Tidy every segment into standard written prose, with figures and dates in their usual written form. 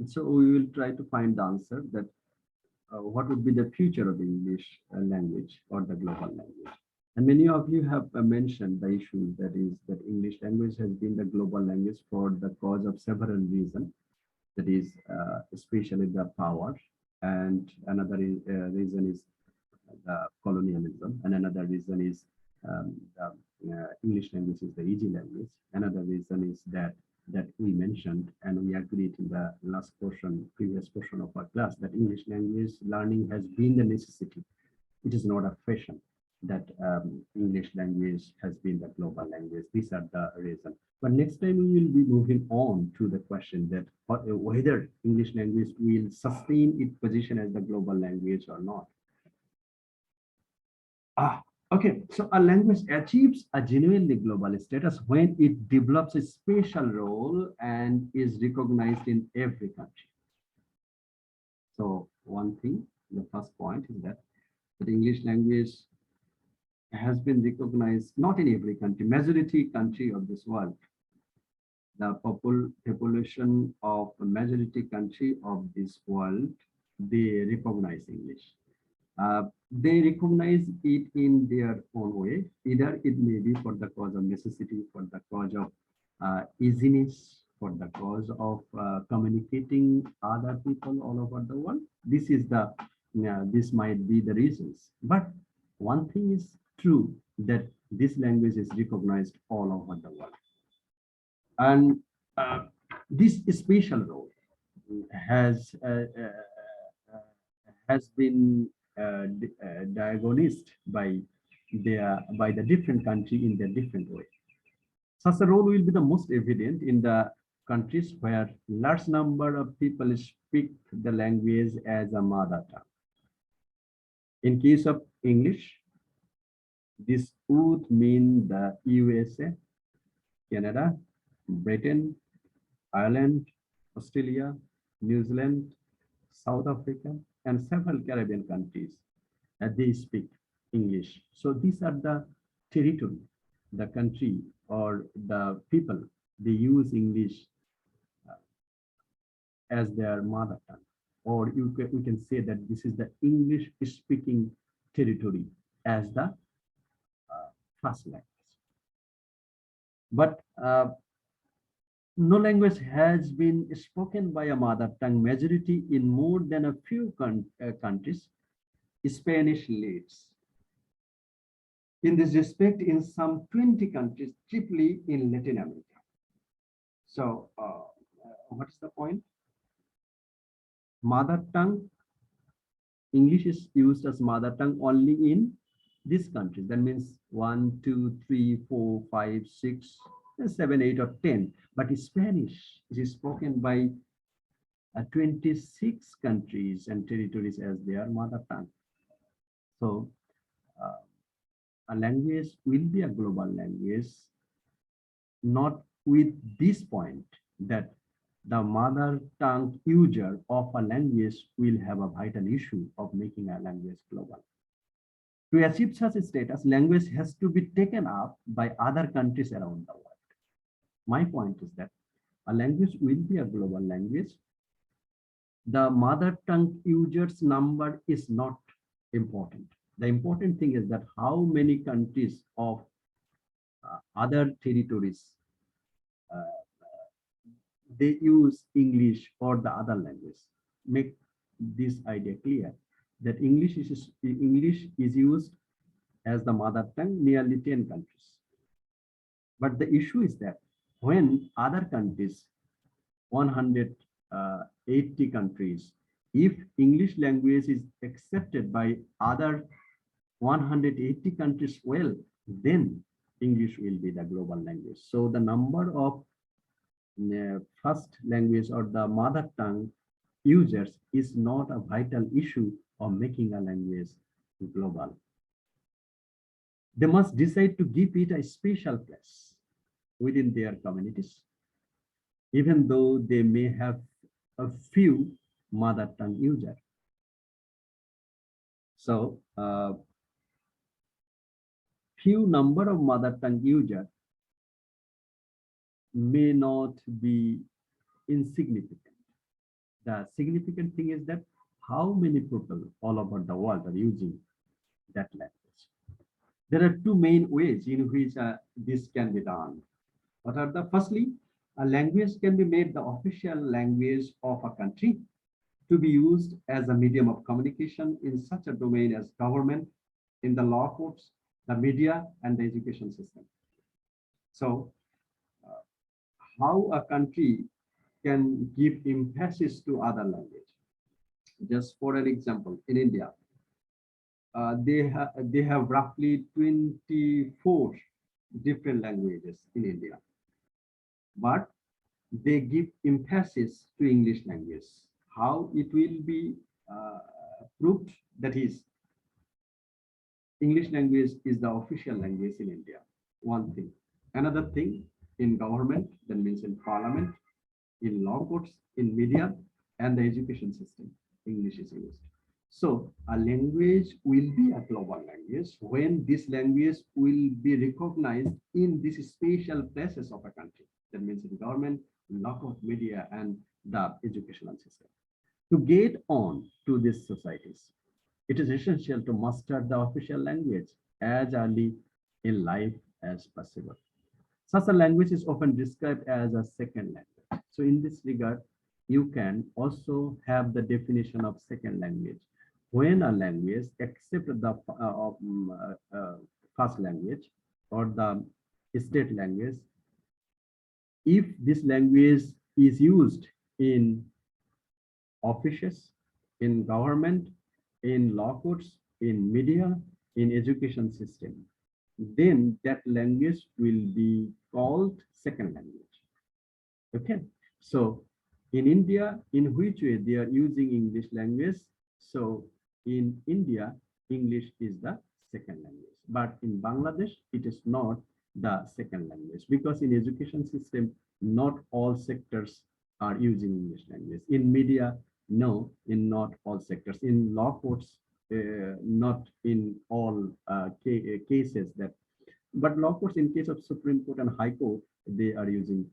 So we will try to find the answer that what would be the future of the English language or the global language. And many of you have mentioned the issue that is that English language has been the global language for the cause of several reasons. That is especially the power, and another reason is the colonialism, and another reason is the English language is the easy language. Another reason is that we mentioned and we agreed in the last portion, previous portion of our class, that English language learning has been the necessity. It is not a fashion that English language has been the global language. These are the reasons. But next time we will be moving on to the question that whether English language will sustain its position as the global language or not. Okay, so a language achieves a genuinely global status when it develops a special role and is recognized in every country. So one thing, the first point is that the English language has been recognized not in every country, majority country of this world. The population of the majority country of this world, they recognize English. They recognize it in their own way. Either it may be for the cause of necessity, for the cause of easiness, for the cause of communicating other people all over the world. This is the this might be the reasons. But one thing is true, that this language is recognized all over the world, and this special role has been diagnosed by the different country in their different way. Such a role will be the most evident in the countries where large number of people speak the language as a mother tongue. In case of English, this would mean the USA, Canada, Britain, Ireland, Australia, New Zealand, South Africa, and several Caribbean countries. They speak English. So these are the territory, the country, or the people, they use English as their mother tongue. Or we can say that this is the English speaking territory as the first language. But no language has been spoken by a mother tongue majority in more than a few countries. Spanish leads. In this respect, in some 20 countries, chiefly in Latin America. So, what is the point? Mother tongue, English is used as mother tongue only in these countries. That means 1, 2, 3, 4, 5, 6, 7, 8, or 10. But Spanish is spoken by 26 countries and territories as their mother tongue. So, a language will be a global language, not with this point that the mother tongue user of a language will have a vital issue of making a language global. To achieve such a status, language has to be taken up by other countries around the world. My point is that a language will be a global language. The mother tongue users number is not important. The important thing is that how many countries of other territories they use English or the other language. Make this idea clear that English is used as the mother tongue nearly 10 countries. But the issue is that when other countries, 180 countries, if English language is accepted by other 180 countries, well, then English will be the global language. So the number of first language or the mother tongue users is not a vital issue of making a language global. They must decide to give it a special place within their communities, even though they may have a few mother tongue users. So, few number of mother tongue users may not be insignificant. the significant thing is that how many people all over the world are using that language. There are two main ways in which this can be done. What are the? Firstly, a language can be made the official language of a country to be used as a medium of communication in such a domain as government, in the law courts, the media, and the education system. So, uh, how a country can give emphasis to other language. Just for an example, in India, they have roughly 24 different languages in India, but they give emphasis to English language. How it will be proved? That is, English language is the official language in India. One thing. Another thing, in government, that means in parliament, in law courts, in media, and the education system, English is used. So a language will be a global language when this language will be recognized in these special places of a country. That means in government, law court, media, and the educational system. To get on to these societies, it is essential to master the official language as early in life as possible. Such a language is often described as a second language. So in this regard, you can also have the definition of second language. When a language accepts the first language or the state language, if this language is used in offices, in government, in law courts, in media, in education system, then that language will be called second language. Okay, so in India, in which way they are using English language? So in India, English is the second language, but in Bangladesh, it is not the second language, because in education system, not all sectors are using English language. In media, no, in not all sectors. In law courts, not in all cases that, but law courts, in case of Supreme Court and High Court, they are using,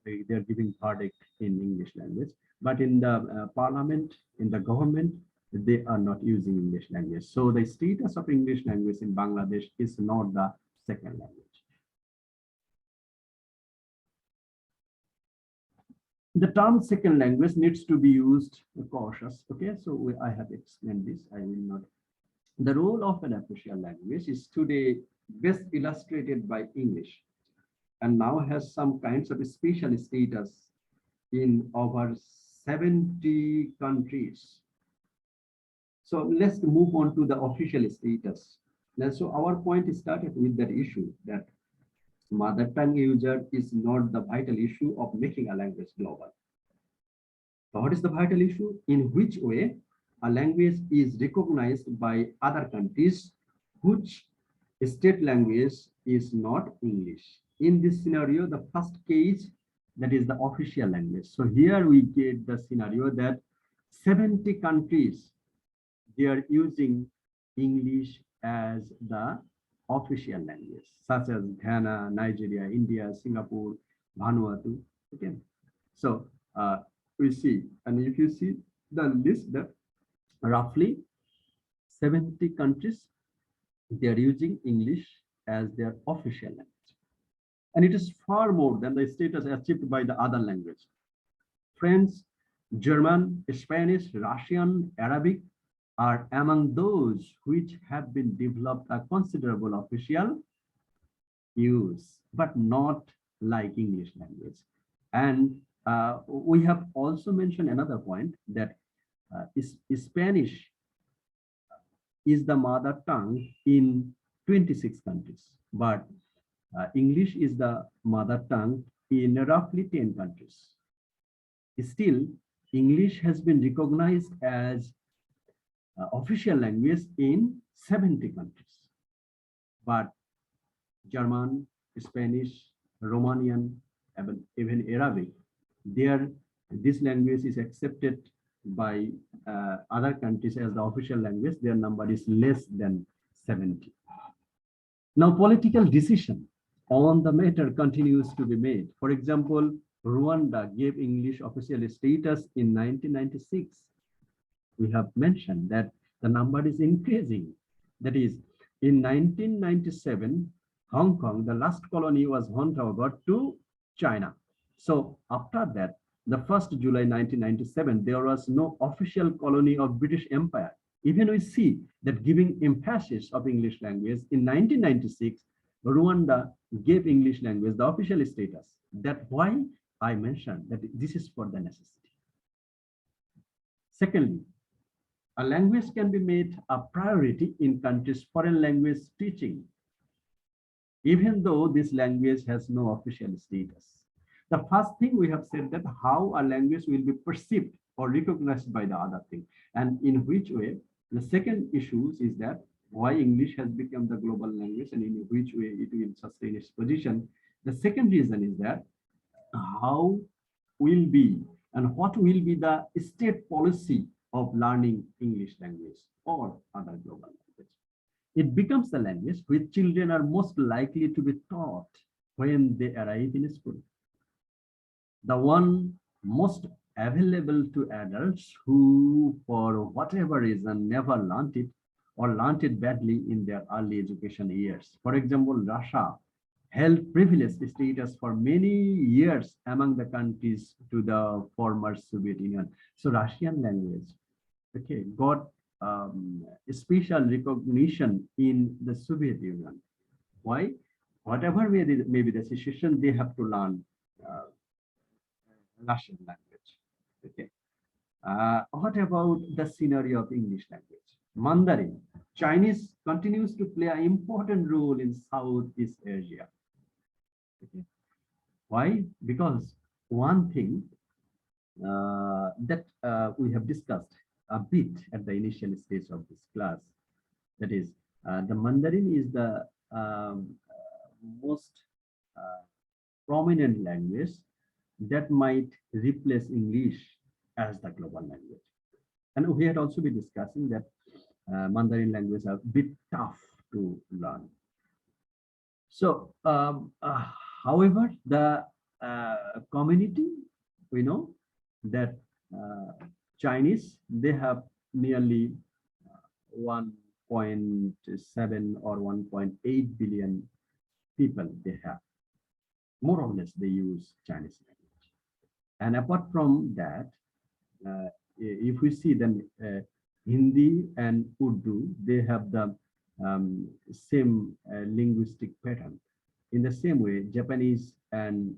they are giving verdict in English language. But in the parliament, in the government, they are not using English language. So the status of English language in Bangladesh is not the second language. The term second language needs to be used cautious. Okay, so I have explained this. I will not. The role of an official language is today best illustrated by English, and now has some kinds of special status in over 70 countries. So let's move on to the official status. Now, so our point started with that issue that mother tongue user is not the vital issue of making a language global. So what is the vital issue? In which way a language is recognized by other countries which state language is not English. In this scenario, the first case, that is the official language. So here we get the scenario that 70 countries, they are using English as the official language, such as Ghana, Nigeria, India, Singapore, Vanuatu. Okay, so we see, and if you see the list, that roughly 70 countries, they are using English as their official language, and it is far more than the status achieved by the other language. French, German, Spanish, Russian, Arabic are among those which have been developed a considerable official use, but not like English language. And we have also mentioned another point that Spanish is the mother tongue in 26 countries, but English is the mother tongue in roughly 10 countries. Still, English has been recognized as official language in 70 countries, but German, Spanish, Romanian, even Arabic, this language is accepted by other countries as the official language. Their number is less than 70. Now, political decision on the matter continues to be made. For example, Rwanda gave English official status in 1996. We have mentioned that the number is increasing. That is, in 1997, Hong Kong, the last colony, was handed over to China. So after that, the 1st July 1997, there was no official colony of British Empire. Even we see that giving emphasis of English language in 1996, Rwanda gave English language the official status. That's why I mentioned that this is for the necessity. Secondly, a language can be made a priority in countries' foreign language teaching, even though this language has no official status. The first thing we have said that how a language will be perceived or recognized by the other thing, and in which way. The second issue is that why English has become the global language and in which way it will sustain its position. The second reason is that how will be and what will be the state policy of learning English language or other global language. It becomes the language which children are most likely to be taught when they arrive in school. The one most available to adults who, for whatever reason, never learned it or learned it badly in their early education years. For example, Russia held privileged status for many years among the countries to the former Soviet Union. So Russian language, okay, got special recognition in the Soviet Union. Why? Whatever may be the situation, they have to learn Russian language. Okay. What about the scenario of English language? Mandarin. Chinese continues to play an important role in Southeast Asia. Okay. Why? Because one thing that we have discussed a bit at the initial stage of this class, that is, the Mandarin is the most prominent language that might replace English as the global language. And we had also been discussing that Mandarin language are a bit tough to learn. So, however, the community, we know that Chinese, they have nearly 1.7 or 1.8 billion people they have. More or less, they use Chinese language. And apart from that, if we see then Hindi and Urdu, they have the same linguistic pattern. In the same way, Japanese and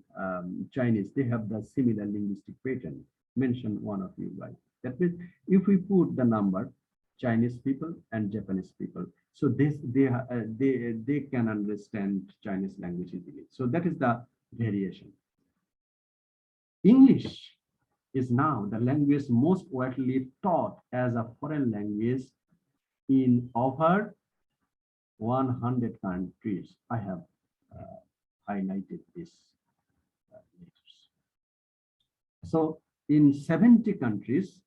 Chinese, they have the similar linguistic pattern. Mentioned one of you guys. That means if we put the number, Chinese people and Japanese people, so they can understand Chinese language easily. So that is the variation. English is now the language most widely taught as a foreign language in over 100 countries. I have highlighted this letters. So in 70 countries,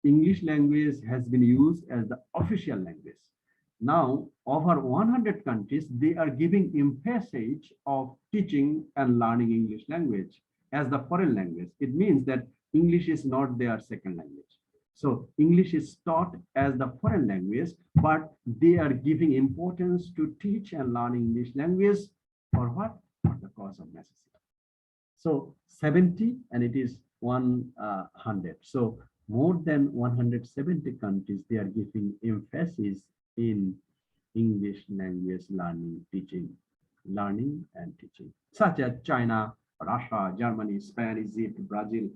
English language has been used as the official language. Now, over 100 countries, they are giving emphasis of teaching and learning English language as the foreign language. It means that English is not their second language. So English is taught as the foreign language, but they are giving importance to teach and learn English language for what? For the cause of necessity. So 70 and it is 100. So more than 170 countries, they are giving emphasis in English language learning, and teaching, such as China, Russia, Germany, Spain, Egypt, Brazil.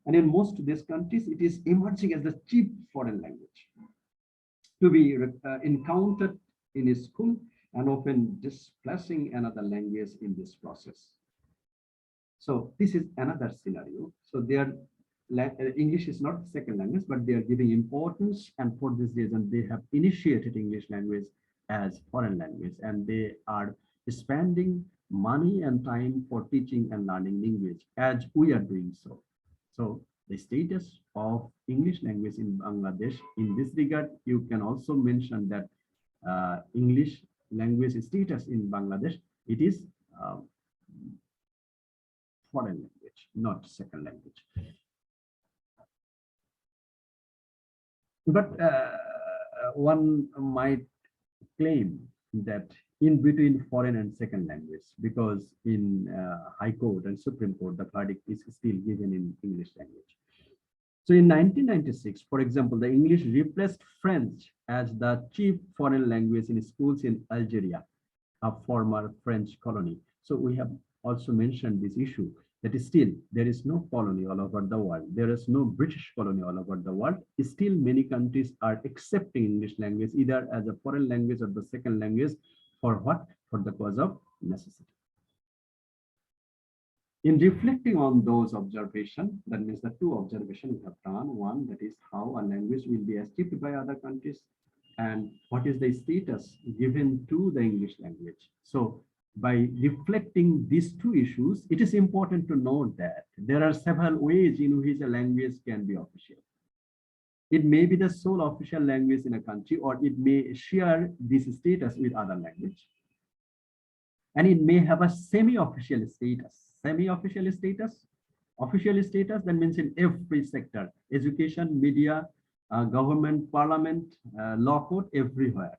And in most of these countries, it is emerging as the chief foreign language to be encountered in a school and often displacing another language in this process. So this is another scenario. So English is not the second language, but they are giving importance, and for this reason, they have initiated English language as foreign language, and they are spending money and time for teaching and learning language as we are doing so. So the status of English language in Bangladesh, in this regard, you can also mention that English language status in Bangladesh, it is foreign language. language, not second language. But one might claim that in between foreign and second language, because in High Court and Supreme Court, the verdict is still given in English language. So in 1996, for example, the English replaced French as the chief foreign language in schools in Algeria, a former French colony. So we have also mentioned this issue that is still there is no colony all over the world. There is no British colony all over the world. Still, many countries are accepting English language either as a foreign language or the second language. For what? For the cause of necessity. In reflecting on those observations, that means the two observations we have done. One, that is how a language will be achieved by other countries, and what is the status given to the English language. So by reflecting these two issues, it is important to note that there are several ways in which a language can be official. It may be the sole official language in a country, or it may share this status with other language. And it may have a semi-official status. Semi-official status, official status, that means in every sector, education, media, government, parliament, law court, everywhere.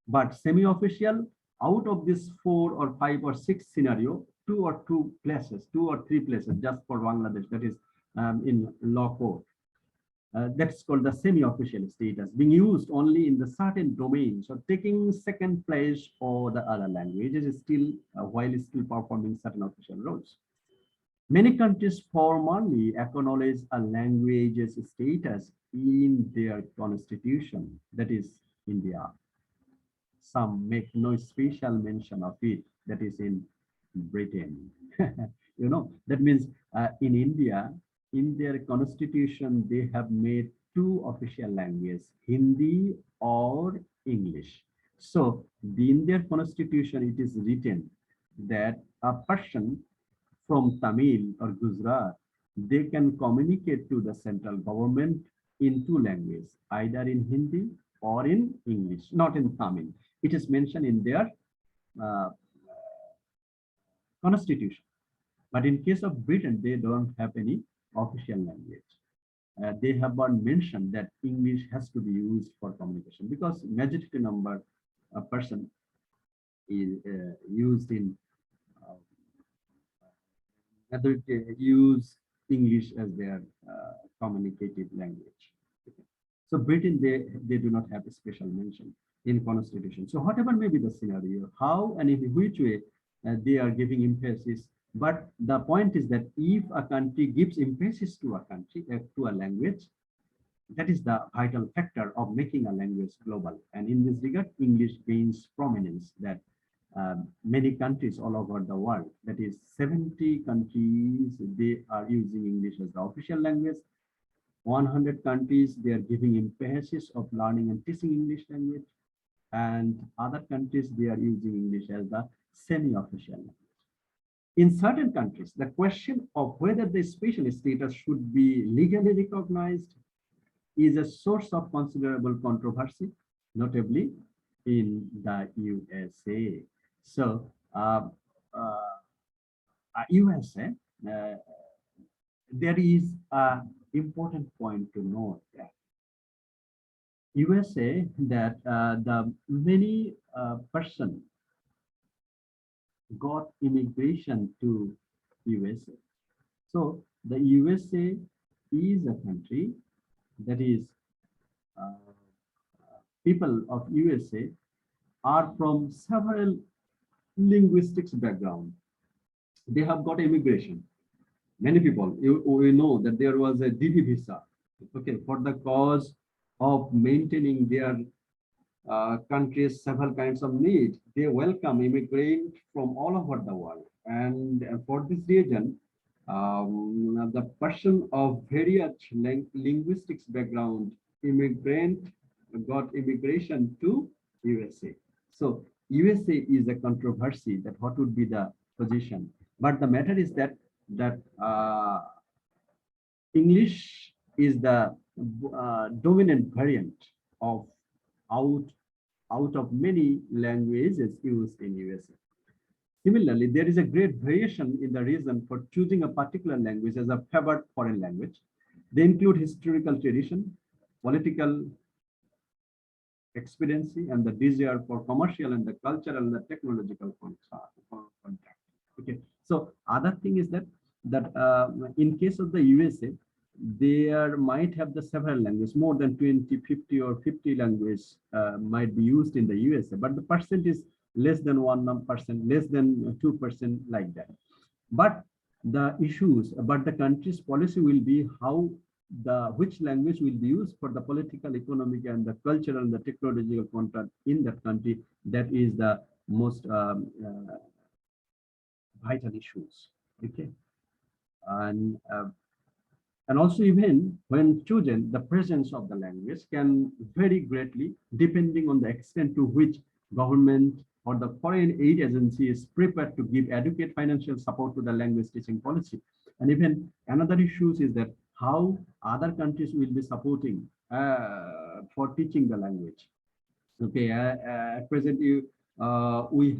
But semi-official, out of this 4 or 5 or 6 scenario, 2 or 3 places, just for Bangladesh, that is in law court. That's called the semi-official status, being used only in the certain domains, or taking second place for the other languages still, while still performing certain official roles. Many countries formally acknowledge a language's status in their constitution, that is India. Some make no special mention of it, that is in Britain. You know, that means in India, in their constitution, they have made 2 official languages, Hindi or English. So in their constitution, it is written that a person from Tamil or Gujarat, they can communicate to the central government in 2 languages, either in Hindi or in English, not in Tamil. It is mentioned in their constitution. But in case of Britain, they don't have any official language. They have not mentioned that English has to be used for communication, because majority number of person is used in use English as their communicative language. Okay. So Britain, they do not have a special mention in constitution. So whatever may be the scenario, how and in which way they are giving emphasis. But the point is that if a country gives emphasis to a country, to a language, that is the vital factor of making a language global. And in this regard, English gains prominence, that many countries all over the world, that is 70 countries, they are using English as the official language. 100 countries, they are giving emphasis of learning and teaching English language. And other countries, they are using English as the semi-official language. In certain countries, the question of whether the special status should be legally recognized is a source of considerable controversy, notably in the USA. So, USA, there is an important point to note that USA, that the many person got immigration to USA. So the USA is a country that is people of USA are from several linguistics background. They have got immigration. Many people, we know that there was a DD visa, okay, for the cause of maintaining their countries several kinds of needs. They welcome immigrants from all over the world. And for this reason, the person of various linguistics background immigrant got immigration to USA. So USA is a controversy that what would be the position. But the matter is that English is the dominant variant of out of many languages used in USA. Similarly, there is a great variation in the reason for choosing a particular language as a favored foreign language. They include historical tradition, political expediency, and the desire for commercial and the cultural and the technological contact. Okay, so other thing is that in case of the USA, there might have the several languages, more than 20, 50 or 50 languages might be used in the USA, but the percent is less than 1%, less than 2%, like that. But the country's policy will be how which language will be used for the political, economic, and the cultural and the technological content in that country. That is the most vital issues. Okay, and and also, even when chosen, the presence of the language can vary greatly depending on the extent to which government or the foreign aid agency is prepared to give adequate financial support to the language teaching policy. And even another issue is that how other countries will be supporting for teaching the language. Okay, at present, we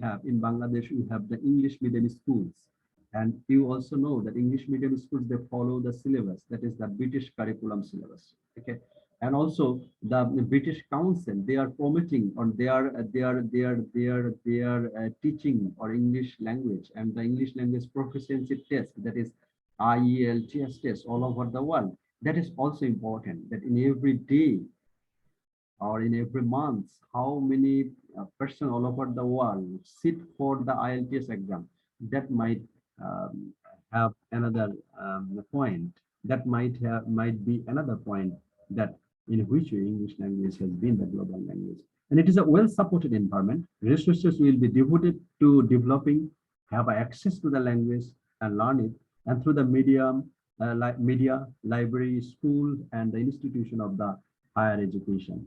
have in Bangladesh, we have the English medium schools. And you also know that English medium schools, they follow the syllabus, that is the British curriculum syllabus. Okay, and also the British Council, they are promoting, or they are teaching or English language, and the English language proficiency test, that is IELTS test all over the world. That is also important, that in every day or in every month, how many person all over the world sit for the IELTS exam. That might have another point. That might be another point, that in which English language has been the global language. And it is a well-supported environment. Resources will be devoted to developing, have access to the language and learn it, and through the media, library, school, and the institution of the higher education.